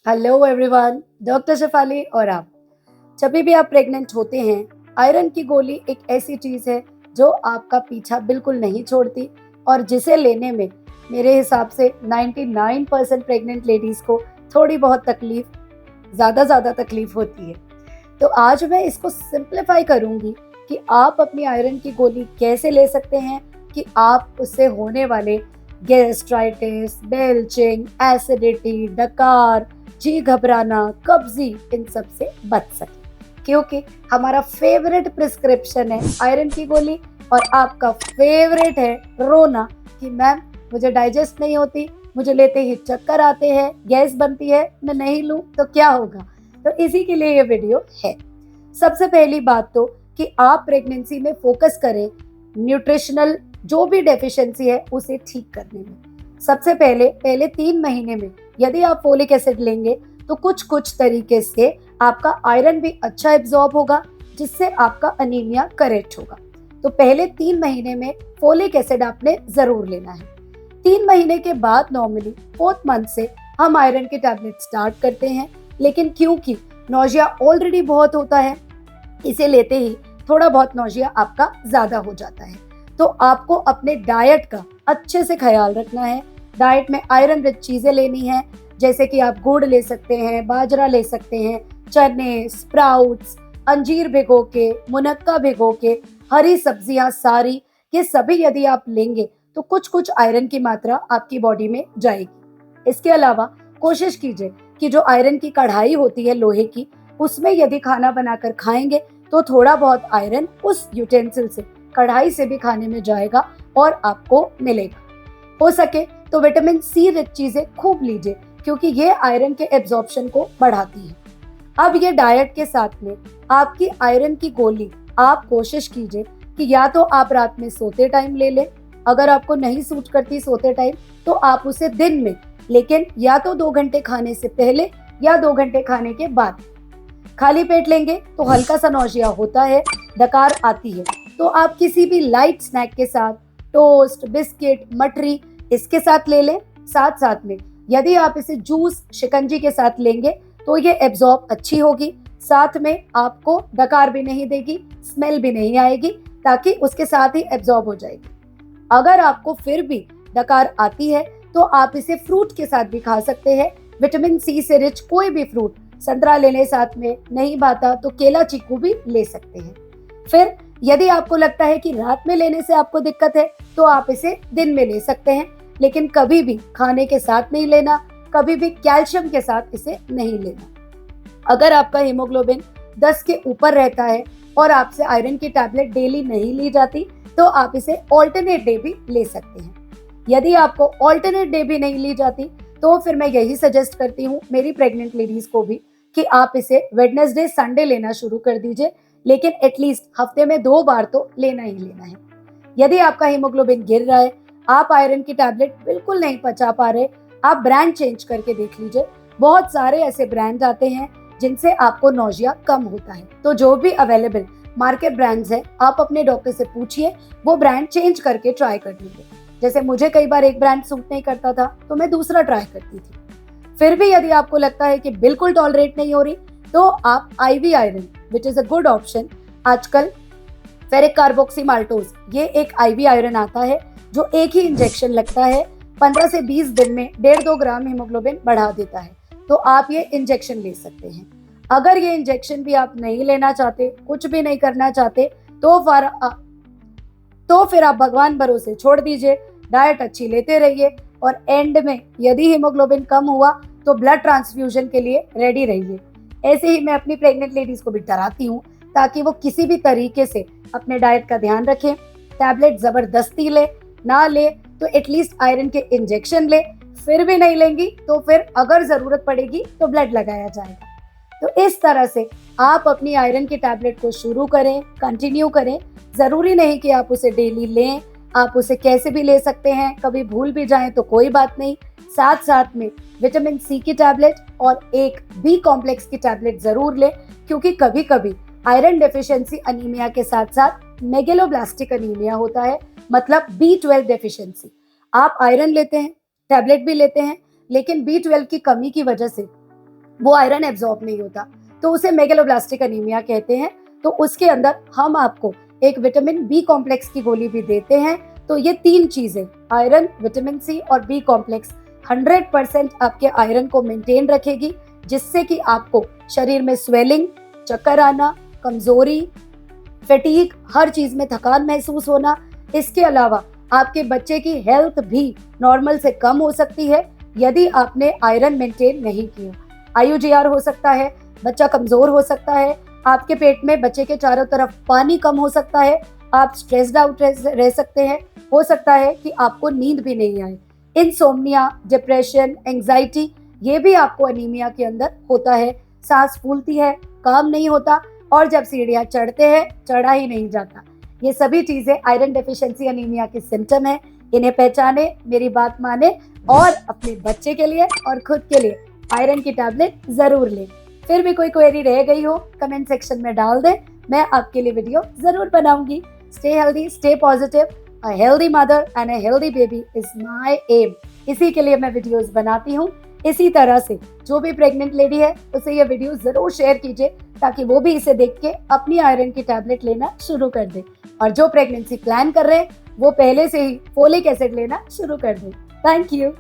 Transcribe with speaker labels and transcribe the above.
Speaker 1: Hello everyone, doctor Shefali और आप। जब भी आप प्रेग्नेंट होते हैं, आयरन की गोली एक ऐसी चीज़ है जो आपका पीछा बिल्कुल नहीं छोड़ती और जिसे लेने में मेरे हिसाब से 99% प्रेग्नेंट लेडीज़ को थोड़ी बहुत तकलीफ, ज़्यादा तकलीफ होती है। तो आज मैं इसको सिंप्लीफाई करूँगी कि आप अपनी आयरन की गोली कैसे ले सकते हैं कि आप उससे होने वाले गैस्ट्राइटिस, बेल्चिंग, एसिडिटी, डकार, जी घबराना, कब्जी इन सब से बच सके। क्योंकि हमारा फेवरेट प्रिस्क्रिप्शन है आयरन की गोली और आपका फेवरेट है रोना कि मैम मुझे डाइजेस्ट नहीं होती, मुझे लेते ही चक्कर आते हैं, गैस बनती है, मैं नहीं लूं तो क्या होगा। तो इसी के लिए ये वीडियो है। सबसे पहली बात तो कि आप प्रेगनेंसी में फोकस करें न्यूट्रिशनल जो भी डेफिशिएंसी है उसे ठीक करने में। सबसे पहले पहले 3 महीने में यदि आप फोलिक एसिड लेंगे तो कुछ कुछ तरीके से आपका आयरन भी अच्छा एब्जॉर्ब होगा, जिससे आपका अनीमिया करेक्ट होगा। तो पहले 3 महीने में फोलिक एसिड आपने जरूर लेना है। 3 महीने के बाद नॉर्मली 4th मंथ से हम आयरन के टैबलेट स्टार्ट करते हैं, लेकिन क्योंकि नौजिया ऑलरेडी बहुत होता है, इसे लेते ही थोड़ा बहुत नौजिया आपका ज्यादा हो जाता है। तो आपको अपने डाइट का अच्छे से ख्याल रखना है। डाइट में आयरन रिच चीजें लेनी है, जैसे कि आप गुड़ ले सकते हैं, बाजरा ले सकते हैं, चने, स्प्राउट्स, अंजीर भिगो के, मुनक्का भिगो के, हरी सब्जियां सारी, ये सभी यदि आप लेंगे तो कुछ कुछ आयरन की मात्रा आपकी बॉडी में जाएगी। इसके अलावा कोशिश कीजिए कि जो आयरन की कढ़ाई होती है लोहे की, उसमें यदि खाना बनाकर खाएंगे तो थोड़ा बहुत आयरन उस यूटेंसिल से, कढ़ाई से भी खाने में जाएगा और आपको मिलेगा। हो सके तो विटामिन सी रिच चीजें खूब लीजिए, क्योंकि ये आयरन के एब्जॉर्प्शन को बढ़ाती है। अब ये डाइट के साथ में आपकी आयरन की गोली आप कोशिश कीजिए कि या तो आप रात में सोते टाइम ले लें, अगर आपको नहीं सूट करती सोते टाइम तो आप उसे दिन में, लेकिन या तो 2 घंटे खाने से पहले या 2 घंटे खाने के बाद। खाली पेट लेंगे तो हल्का सा नौजिया होता है, डकार आती है, तो आप किसी भी लाइट स्नैक के साथ, टोस्ट, बिस्किट, मठरी, इसके साथ ले लें। साथ साथ में यदि आप इसे जूस, शिकंजी के साथ लेंगे तो ये एब्जॉर्ब अच्छी होगी, साथ में आपको डकार भी नहीं देगी, स्मेल भी नहीं आएगी, ताकि उसके साथ ही एब्जॉर्ब हो जाएगी। अगर आपको फिर भी डकार आती है तो आप इसे फ्रूट के साथ भी खा सकते हैं। विटामिन सी से रिच कोई भी फ्रूट, संतरा ले लें साथ में, नहीं भाता तो केला, चीकू भी ले सकते हैं। फिर यदि आपको लगता है कि रात में लेने से आपको दिक्कत है तो आप इसे दिन में ले सकते हैं, लेकिन कभी भी खाने के साथ नहीं लेना, कभी भी कैल्शियम के साथ इसे नहीं लेना। अगर आपका हीमोग्लोबिन 10 के ऊपर रहता है और आपसे आयरन की टैबलेट डेली नहीं ली जाती तो आप इसे ऑल्टरनेट डे भी ले सकते हैं। यदि आपको ऑल्टरनेट डे भी नहीं ली जाती तो फिर मैं यही सजेस्ट करती हूँ मेरी प्रेग्नेंट लेडीज को भी कि आप इसे वेडनेसडे, संडे लेना शुरू कर दीजिए, लेकिन एटलीस्ट हफ्ते में 2 बार तो लेना ही लेना है। यदि आपका हीमोग्लोबिन गिर रहा है, आप आयरन की टैबलेट बिल्कुल नहीं पचा पा रहे, आप ब्रांड चेंज करके देख लीजिए। बहुत सारे ऐसे ब्रांड आते हैं जिनसे आपको नौजिया कम होता है। तो जो भी अवेलेबल मार्केट ब्रांड्स है, आप अपने डॉक्टर से पूछिए, वो ब्रांड चेंज करके ट्राई कर लीजिए। जैसे मुझे कई बार एक ब्रांड सूट नहीं करता था तो मैं दूसरा ट्राई करती थी। फिर भी यदि आपको लगता है कि बिल्कुल टॉलरेट नहीं हो रही तो आप IV iron, which is a good option, आजकल फेरिक कार्बोक्सी माल्टोज, ये एक आईवी आयरन आता है जो एक ही इंजेक्शन लगता है, 15 से 20 दिन में 1.5-2 ग्राम हीमोग्लोबिन बढ़ा देता है। तो आप ये इंजेक्शन ले सकते हैं। अगर ये इंजेक्शन भी आप नहीं लेना चाहते, कुछ भी नहीं करना चाहते, तो फिर आप भगवान भरोसे छोड़ दीजिए, डाइट अच्छी लेते रहिए और एंड में यदि हीमोग्लोबिन कम हुआ तो ब्लड ट्रांसफ्यूजन के लिए रेडी रहिए। ऐसे ही मैं अपनी प्रेग्नेंट लेडीज को भी डराती हूँ ताकि वो किसी भी तरीके से अपने डाइट का ध्यान रखें। टैबलेट जबरदस्ती ले, ना ले तो एटलीस्ट आयरन के इंजेक्शन ले, फिर भी नहीं लेंगी तो फिर अगर जरूरत पड़ेगी तो ब्लड लगाया जाएगा। तो इस तरह से आप अपनी आयरन की टैबलेट को शुरू करें, कंटिन्यू करें। जरूरी नहीं कि आप उसे डेली लें, आप उसे कैसे भी ले सकते हैं, कभी भूल भी जाएं तो कोई बात नहीं। साथ साथ में विटामिन सी की टैबलेट और एक बी कॉम्प्लेक्स की टैबलेट जरूर लें, क्योंकि कभी कभी आयरन डेफिशिएंसी अनीमिया के साथ साथ मेगेलोब्लास्टिक अनीमिया होता है, मतलब B12 डेफिशिएंसी। आप आयरन लेते हैं, टैबलेट भी लेते हैं, लेकिन B12 की कमी की वजह से वो आयरन एब्जॉर्ब नहीं होता, तो उसे मेगलोब्लास्टिक एनीमिया कहते हैं। तो उसके अंदर हम आपको एक विटामिन बी कॉम्प्लेक्स की गोली भी देते हैं। तो ये 3 चीजें, आयरन, विटामिन सी और बी कॉम्प्लेक्स, 100% आपके आयरन को मेंटेन रखेगी, जिससे कि आपको शरीर में स्वेलिंग, चक्कर आना, कमजोरी, फटीग, हर चीज में थकान महसूस होना, इसके अलावा आपके बच्चे की हेल्थ भी नॉर्मल से कम हो सकती है यदि आपने आयरन मेंटेन नहीं किया। IUGR हो सकता है, बच्चा कमजोर हो सकता है, आपके पेट में बच्चे के चारों तरफ पानी कम हो सकता है, आप स्ट्रेस्ड आउट रह सकते हैं, हो सकता है कि आपको नींद भी नहीं आए। इंसोम्निया, डिप्रेशन, एंजाइटी, ये भी आपको एनीमिया के अंदर होता है। सांस फूलती है, काम नहीं होता, और जब सीढ़ियां चढ़ते हैं चढ़ा ही नहीं जाता। ये सभी चीजें आयरन डेफिशिएंसी एनीमिया के सिम्टम है। इन्हें पहचाने, मेरी बात माने और अपने बच्चे के लिए और खुद के लिए आयरन की टैबलेट जरूर लें। फिर भी कोई क्वेरी रह गई हो कमेंट सेक्शन में डाल दें, मैं आपके लिए वीडियो जरूर बनाऊंगी। Stay healthy, stay positive, a healthy mother and a healthy baby is my aim. इसी के लिए मैं वीडियोस बनाती हूँ। इसी तरह से जो भी प्रेग्नेंट लेडी है उसे ये वीडियो जरूर शेयर कीजिए, ताकि वो भी इसे देख के अपनी आयरन की टैबलेट लेना शुरू कर दे। और जो प्रेगनेंसी प्लान कर रहे हैं वो पहले से ही फोलिक एसिड लेना शुरू कर दें। Thank you.